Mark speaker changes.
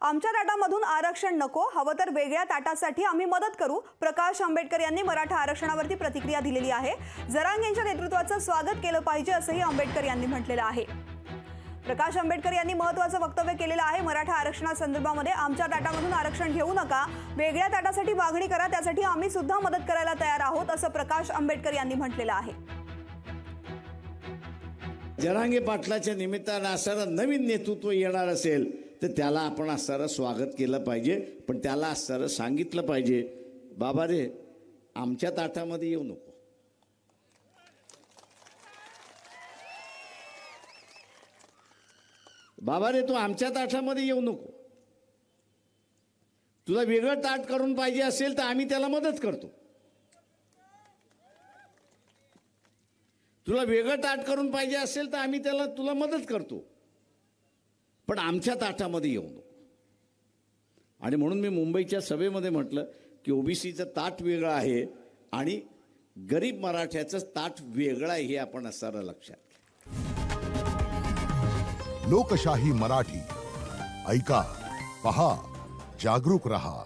Speaker 1: आमच्या ताटामधून आरक्षण नको, हवं तर वेगळ्या ताटासाठी आम्ही मदत करू. प्रकाश आंबेडकर यांनी मराठा आरक्षणावरती प्रतिक्रिया दिलेली आहे. जरांगेंच्या नेतृत्वाचं स्वागत केलं पाहिजे असंही आंबेडकर यांनी म्हटलेलं आहे. प्रकाश आंबेडकर यांनी महत्त्वाचं वक्तव्य केलेलं आहे. मराठा आरक्षणासंदर्भामध्ये आमच्या ताटामधून आरक्षण घेऊ नका, वेगळ्या ताटासाठी मागणी करा, त्यासाठी आम्ही सुद्धा मदत करायला तयार आहोत असं प्रकाश आंबेडकर यांनी म्हटलेलं आहे.
Speaker 2: जरांगे पाटलाच्या निमित्तानं असणारं नवीन नेतृत्व येणार असेल तर त्याला आपण असणारं स्वागत केलं पाहिजे, पण त्याला असणारं सांगितलं पाहिजे, बाबा रे आमच्या ताटामध्ये येऊ नको. बाबा रे तू आमच्या ताटामध्ये येऊ नको. तुला वेगळं ताट करून पाहिजे असेल तर आम्ही त्याला मदत करतो. तुला वेगळं ताट करून पाहिजे असेल तर आम्ही तुला मदत करतो, पण आमच्या ताटामध्ये येऊ नको. आणि म्हणून मी मुंबईच्या सभेमध्ये म्हटलं की ओबीसीचं ताट वेगळं आहे आणि गरीब मराठ्याचं ताट वेगळं आहे, हे आपण असणारं लक्षात.
Speaker 3: लोकशाही मराठी ऐका, पहा, जागरूक रहा.